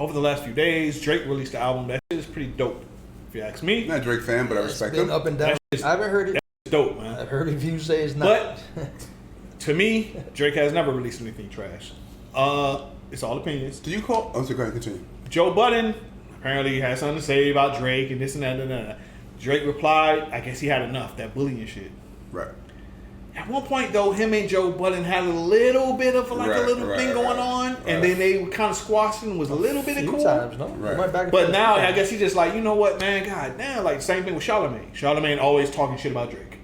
over the last few days, Drake released the album. That shit is pretty dope, if you ask me. I'm not a Drake fan, but I respect him. Up and down. I haven't heard it. That's dope, man. I've heard reviews say it's not. But to me, Drake has never released anything trash. It's all opinions. Do you call? Oh, so go ahead, continue. Joe Budden apparently had something to say about Drake and this and that and that. Drake replied, I guess he had enough, that bullying shit. Right. At one point, though, him and Joe Budden had a little bit of like a little thing going on, and then they kind of squashed and was a little bit cool. Times, no? Right. But now, I guess he's just like, you know what, man, god damn, like same thing with Charlamagne. Charlamagne always talking shit about Drake.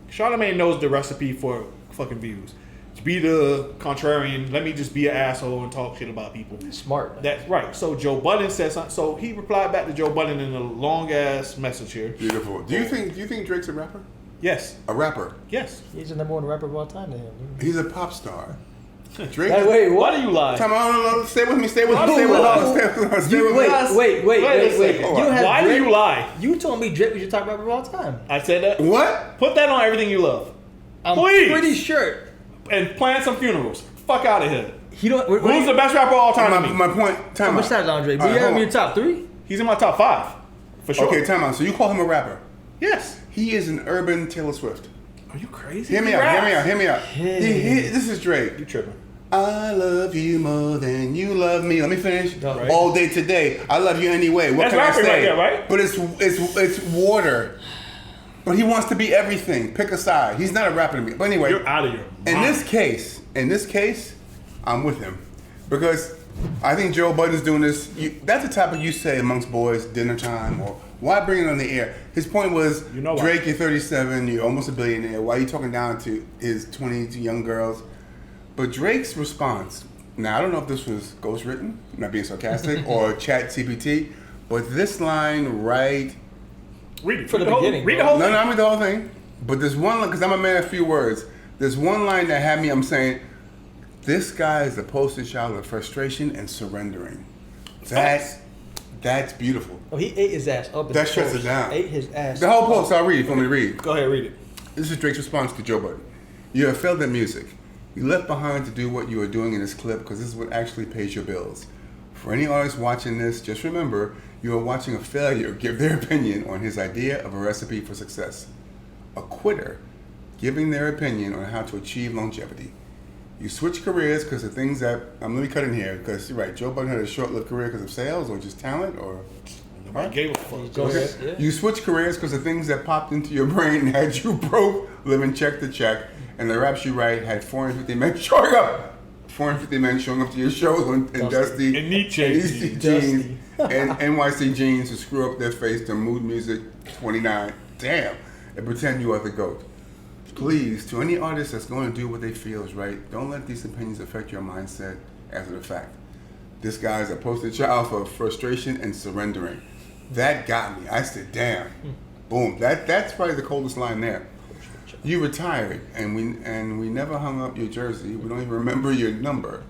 Charlamagne knows the recipe for fucking views. To be the contrarian, let me just be an asshole and talk shit about people. Smart. That's right. So Joe Budden said something. So he replied back to Joe Budden in a long ass message here. Beautiful. Do you think Drake's a rapper? Yes. A rapper? Yes. He's the number one rapper of all time to him. He's a pop star. Drake. Hey, wait, what? Why do you lie? Time out. Stay with me. Wait. Wait. Why do you lie? You told me Drake was your top rapper of all time. I said that. What? Put that on everything you love. I'm Please. pretty sure. And plan some funerals. Fuck out of here. He don't. Who's the best rapper of all time to me? My point. Time out. Besides Andre, but All right, you have him hold in your top three. He's in my top 5. For sure. Okay, time out. So you call him a rapper? Yes. He is an urban Taylor Swift. Are you crazy? Hear me out. This is Drake. You tripping. I love you more than you love me. Let me finish. Right. All day today. I love you anyway. What That's can I rapping say? right there, right? But it's water. But he wants to be everything. Pick a side. He's not a rapper to me. But anyway, You're out of here. in this case, I'm with him because I think Joe Budden's doing this. That's the topic you say amongst boys, dinner time, or why bring it on the air? His point was, You know why. Drake, you're 37, you're almost a billionaire. Why are you talking down to his 22 young girls? But Drake's response, now I don't know if this was ghostwritten, not being sarcastic, or chat CPT, but this line right... Read it. For the beginning, Read the bro. whole No, thing. I'm with the whole thing. But there's one line, because I'm a man of few words. There's one line that had me, I'm saying, this guy is the poster child of frustration and surrendering. That's beautiful. Oh, he ate his ass up. That shuts it down. Ate his ass. The whole post, I'll read it if you want me to read. Go ahead, read it. This is Drake's response to Joe Budden. You have failed at music. You left behind to do what you are doing in this clip because this is what actually pays your bills. For any artist watching this, just remember, you are watching a failure give their opinion on his idea of a recipe for success. A quitter giving their opinion on how to achieve longevity. You switch careers because of things that, let me cut in here, because you're right, Joe Budden had a short-lived career because of sales or just talent or... Nobody gave a fuck. Go ahead. Yeah. You switch careers because of things that popped into your brain and had you broke, living check to check, and the raps you write had 450 men showing up. 450 men showing up to your shows in Dusty In Nietzsche and jeans. jeans and NYC jeans to screw up their face to Mood Music 29. Damn. And pretend you are the GOAT. Please, to any artist that's going to do what they feel is right, don't let these opinions affect your mindset after the fact. This guy is a poster child for frustration and surrendering. That got me. I said, damn. Boom. That's probably the coldest line there. You retired, and we never hung up your jersey. We don't even remember your number.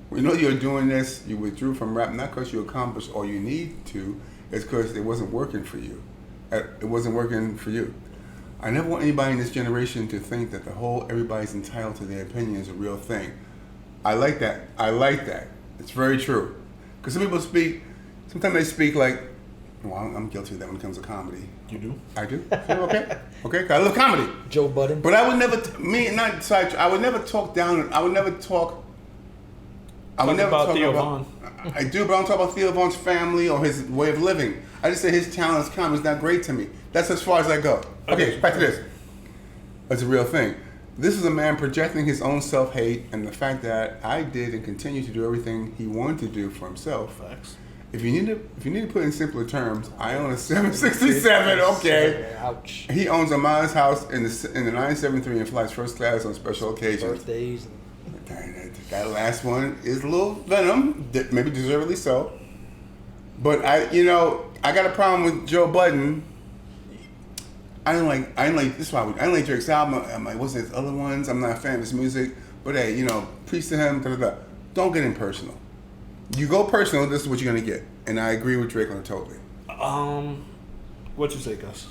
We know you're doing this. You withdrew from rap not because you accomplished all you need to. It's because it wasn't working for you. It wasn't working for you. I never want anybody in this generation to think that the whole everybody's entitled to their opinion is a real thing. I like that. It's very true. Because some people sometimes they speak like, well, I'm guilty of that when it comes to comedy. You do? I do? Okay. 'Cause I love comedy. Joe Budden. But I would never, I would never talk down, I would never talk about Theo Von. I do, but I don't talk about Theo Von's family or his way of living. I just say his talent, comedy is not great to me. That's as far as I go. Okay, back to this. It's a real thing. This is a man projecting his own self-hate and the fact that I did and continue to do everything he wanted to do for himself. Facts. If you need to put it in simpler terms, I own a 767. Okay. Ouch. He owns a modest house in the 973 and flies first class on special occasions. Birthdays. That last one is a little venom, maybe deservedly so. But I got a problem with Joe Budden. I didn't like this. I didn't like Drake's album. I'm like, what's his other ones? I'm not a fan of his music. But hey, peace to him. Don't get impersonal. You go personal, this is what you're gonna get. And I agree with Drake on it totally. What you say, Gus?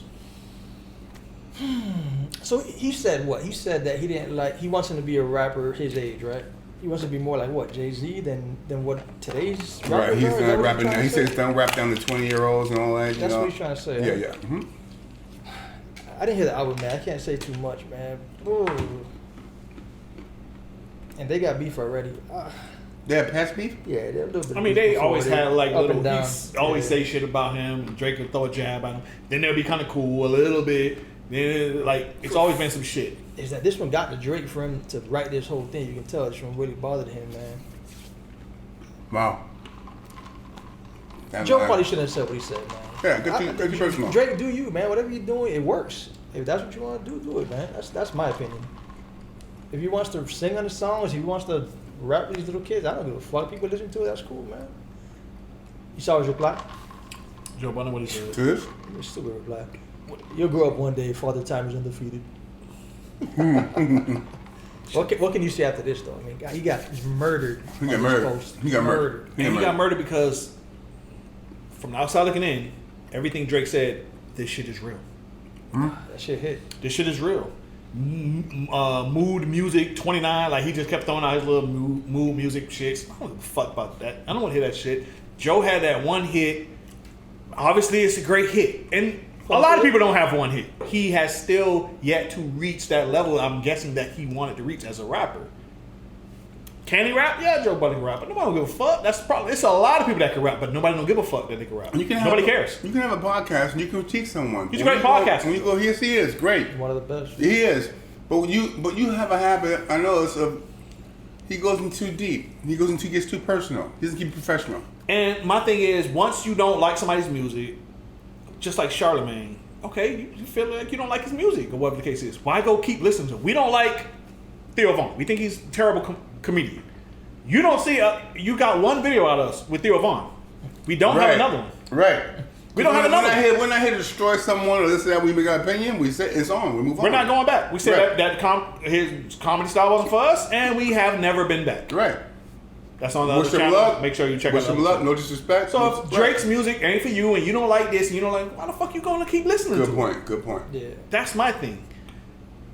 So he said what? He said that he didn't like. He wants him to be a rapper his age, right? He wants to be more like what, Jay-Z than what today's rappers Right, he's are? Is that not what rapping trying now. to He say? says don't rap down to 20-year-olds and all that. That's what he's trying to say. Yeah, huh? yeah. Mm-hmm. I didn't hear the album, man. I can't say too much, man. Ooh. And they got beef already. They have past beef? Yeah, they're a little bit. I mean, beef they before always had like up little. and down. Always Yeah. say shit about him. And Drake would throw a jab at him. Then they'll be kind of cool a little bit. Then like it's always been some shit. Is that this one got to Drake for him to write this whole thing? You can tell this one really bothered him, man. Wow. Joe probably shouldn't have said what he said, man. Yeah, good personal. Drake, do you, man? Whatever you're doing, it works. If that's what you want to do, do it, man. That's my opinion. If he wants to sing on the songs, if he wants to rap with these little kids, I don't give a fuck. People listen to it. That's cool, man. You saw his reply? Joe Budden, what he said. To this? It's a stupid reply. You'll grow up one day. Father Time is undefeated. What can you say after this, though? I mean, he got murdered. He got on this murdered. post. He got murdered. And he got murdered because from the outside looking in, everything Drake said, this shit is real. That shit hit. This shit is real. Mood music 29, like he just kept throwing out his little mood music shits. I don't give a fuck about that. I don't want to hear that shit. Joe had that one hit. Obviously, it's a great hit, and a lot of people don't have one hit. He has still yet to reach that level. I'm guessing that he wanted to reach as a rapper. Can he rap? Yeah, Joe Budden can rap, but nobody don't give a fuck. That's the problem. It's a lot of people that can rap, but nobody don't give a fuck that they can rap. Nobody cares. You can have a podcast and you can critique someone. He's a great podcaster. When you go, yes, he is great. One of the best. He is, but you have a habit. I know it's of. He goes in too deep. He gets too personal. He doesn't keep it professional. And my thing is, once you don't like somebody's music, just like Charlemagne, okay, you feel like you don't like his music or whatever the case is. Why go keep listening to him? We don't like Theo Von. We think he's a terrible comedian. You don't see, you got one video out of us with Theo Von. We don't have another one. Right. We don't have another one. We're not here to destroy someone or this or that. We make our opinion. We say it's on. We move on. We're not going back. We said his comedy style wasn't for us, and we have never been back. Right. That's on the other channel. Luck. Make sure you check out Wish the him other luck. channel. No disrespect. So if Drake's music ain't for you and you don't like this and you don't like, why the fuck you going to keep listening to it? Good point. Yeah. That's my thing.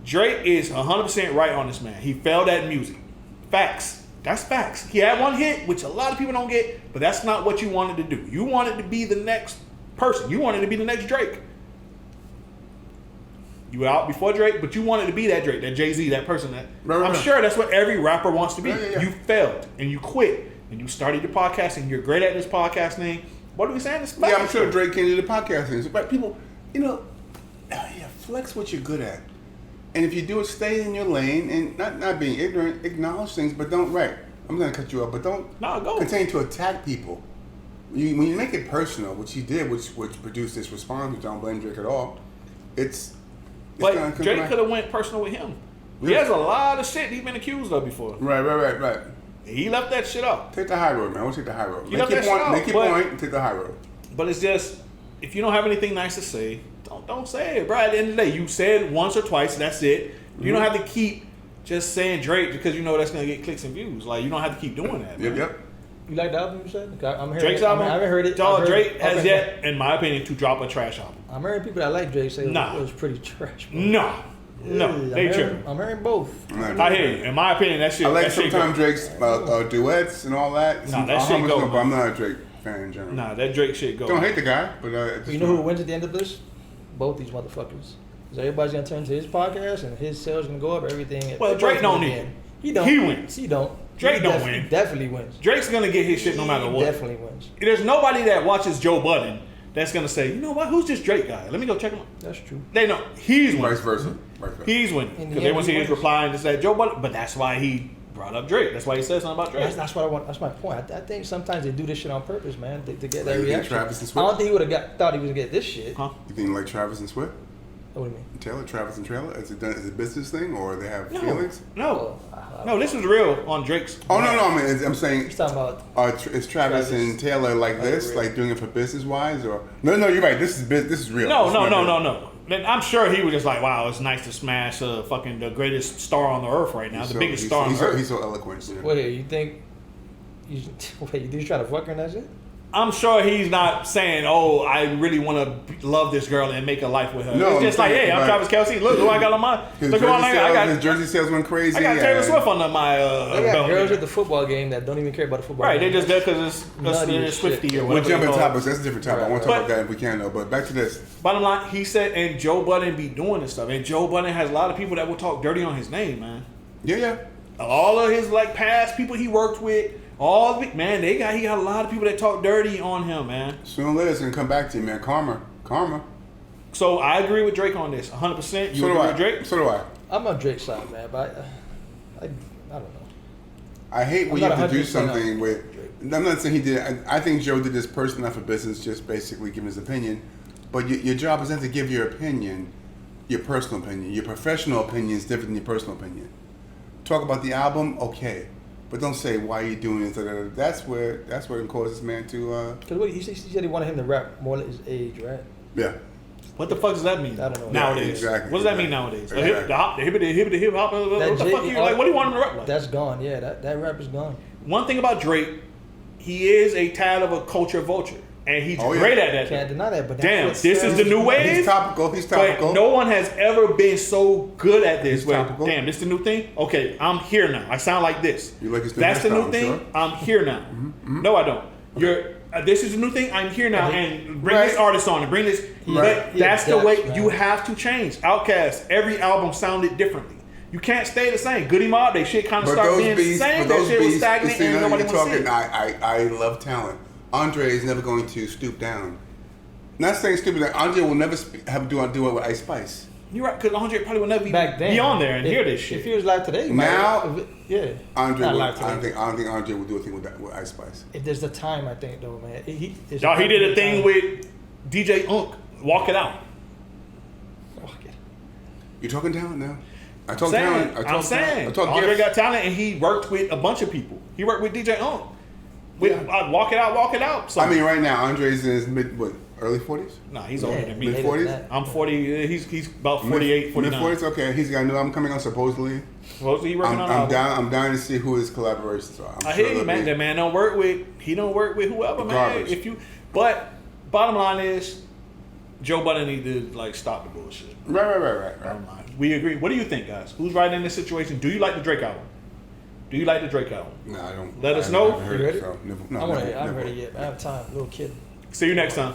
Drake is 100% right on this, man. He failed at music. Facts. That's facts. He had one hit, which a lot of people don't get, but that's not what you wanted to do. You wanted to be the next person. You wanted to be the next Drake. You were out before Drake, but you wanted to be that Drake, that Jay-Z, that person. I'm sure that's what every rapper wants to be. Yeah. You failed, and you quit, and you started your podcast, and you're great at this podcast thing. What are we saying? It's Yeah, I'm sure Drake can do the podcast things. But people, flex what you're good at. And if you do it, stay in your lane and not being ignorant, acknowledge things, but don't, I'm going to cut you off, but don't continue to attack people. When you make it personal, which he did, which produced this response, which I don't blame Drake at all, But Drake could have went personal with him. He has a lot of shit he's been accused of before. Right. He left that shit out. Take the high road, man. I want to take the high road. Make your point and take the high road. But it's just, if you don't have anything nice to say, don't say it, bro. At the end of the day, you said once or twice, that's it. You don't have to keep just saying Drake because you know that's going to get clicks and views. Like, you don't have to keep doing that, man. Yep. You like the album you said? I'm hearing Drake's album? I haven't heard it. Drake has yet, in my opinion, to drop a trash album. I'm hearing people that like Drake say it was pretty trash. Bro. No, they tripping. I'm hearing both. I hear you. In my opinion, that shit. I like that sometimes Drake's duets and all that. Nah, that shit go. But I'm not a Drake fan in general. Nah, that Drake shit go. Don't hate the guy, but you know who wins at the end of this? Both these motherfuckers. Because everybody's gonna turn to his podcast and his sales gonna go up. Everything. Well, Drake don't need it. He don't. He wins. He don't. Drake don't win. He definitely wins. Drake's gonna get his shit no matter what. He definitely wins. There's nobody that watches Joe Budden that's gonna say, you know what? Who's this Drake guy? Let me go check him out. That's true. They know he's winning. Vice versa. He's winning because they want to see his reply and this that Joe Budden. But that's why he brought up Drake. That's why he said something about Drake. That's what I want. That's my point. I think sometimes they do this shit on purpose, man, to get that You think reaction. Travis and I Swift? don't think he would have thought he was gonna get this shit. Huh? You think like Travis and Swift? What do you mean? Travis and Taylor? Is it a business thing or they have feelings? No, this was real on Drake's. Oh no! I mean, I'm saying. He's talking about. Is Travis and Taylor like this, like doing it for business wise, or no? You're right. This is real. No. Then I'm sure he was just like, wow, it's nice to smash fucking the greatest star on the earth right now, the biggest star on the earth. He's so eloquent. Yeah. Wait, you think? Wait, you think he's trying to fuck her and that shit? I'm sure he's not saying, "Oh, I really want to love this girl and make a life with her." No, it's just like, "Hey, I'm Travis Kelce. Look who I got on my. Look who I got. His jersey sales went crazy. I got Taylor Swift under my They got belt." girls at the football game that don't even care about the football Right, game. they just there because Nutty it's as Swifty shit. or We're whatever. jumping they call it. topics. That's a different topic. I want to talk about that if we can, though. But back to this. Bottom line, he said, and Joe Budden be doing this stuff, and Joe Budden has a lot of people that will talk dirty on his name, man. Yeah. All of his like past people he worked with, man, he got a lot of people that talk dirty on him, man. Sooner or later, it's gonna come back to you, man. Karma. So I agree with Drake on this, 100%. You So do agree I. with Drake? So do I. I'm on Drake's side, man, but I don't know. I hate when I'm you not have to do 100% something on with. I'm not saying he did. I think Joe did this personally, not for business, just basically giving his opinion. But your job is not to give your opinion, your personal opinion. Your professional opinion is different than your personal opinion. Talk about the album, okay, but don't say why you doing this. That's where it causes man to. Because he said he wanted him to rap more at his age, right? Yeah. What the fuck does that mean? I don't know. Nowadays. Yeah, exactly. What does that mean nowadays? Exactly. The hip hop. What the fuck you like? What do you want him to rap like? That's gone. Yeah, that rap is gone. One thing about Drake, he is a tad of a culture vulture, and he's great at that. Can't deny that. But damn, this is the new wave. He's topical. But no one has ever been so good at this. He's Where, topical. damn, this the new thing? Okay, I'm here now. I sound like this. You like his new That's the new hairstyle, thing. sure? I'm here now. No, I don't. This is the new thing. I'm here now, and bring this artist on and bring this. Right. But that's the way man. you have to change. Outkast, every album sounded differently. You can't stay the same. Goody Mob, they shit kind of started being the same. That shit was stagnant and nobody want to see it. I love talent. Andre is never going to stoop down. Not saying stupid. That Andre will never do it with Ice Spice. You're right, because Andre probably would never Back then, be on there and hear this shit. If he was live today, Now, yeah. Andre, Not would, live I today. don't think Andre would do a thing with Ice Spice. If there's the time, I think though, man. He did a thing with DJ Unk, Walk It Out. You talking talent now? I talk I'm talent. saying. I talk Andre gifts. got talent, and he worked with a bunch of people. He worked with DJ Unk. Walk It Out. So, I mean, right now, Andre's in his early 40s? nah, he's older than me. Mid 40s? I'm 40. He's about 48, 49. Mid 40s? Okay. He's got a new album coming out supposedly. Supposedly he working on an album. I'm dying to see who his collaborations are. I hear you, man. That man don't work with. He don't work with whoever, man. Garbage. But bottom line is, Joe Budden need to like stop the bullshit. Right. Bottom line. We agree. What do you think, guys? Who's right in this situation? Do you like the Drake album? No, I don't. Let us know. I haven't heard You it, ready? so never, no, I never, haven't never. read it yet. I have time. Little kid. See you next time.